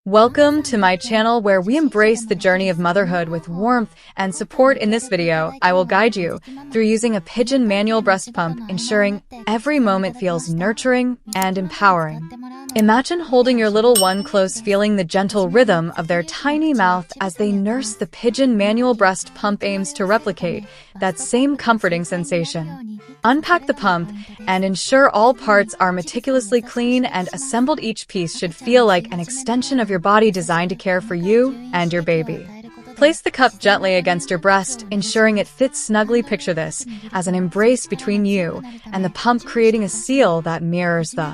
Welcome to my channel where we embrace the journey of motherhood with warmth and support. In this video, I will guide you through using a pigeon manual breast pump, ensuring every moment feels nurturing and empowering. Imagine holding your little one close, feeling the gentle rhythm of their tiny mouth as they nurse. The pigeon manual breast pump aims to replicate that same comforting sensation. Unpack the pump and ensure all parts are meticulously clean and assembled. Each piece should feel like an extension of your body, designed to care for you and your baby. Place the cup gently against your breast, ensuring it fits snugly. Picture this as an embrace between you and the pump, creating a seal that mirrors the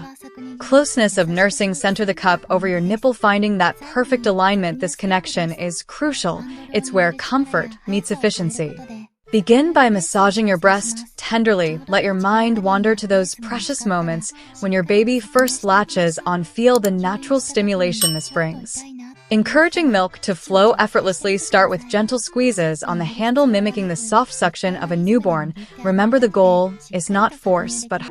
closeness of nursing. Center the cup over your nipple, finding that perfect alignment. This connection is crucial. It's where comfort meets efficiency. Begin by massaging your breast tenderly. Let your mind wander to those precious moments when your baby first latches on. Feel the natural stimulation this brings. Encouraging milk to flow effortlessly. Start with gentle squeezes on the handle, mimicking the soft suction of a newborn. Remember, the goal is not force, but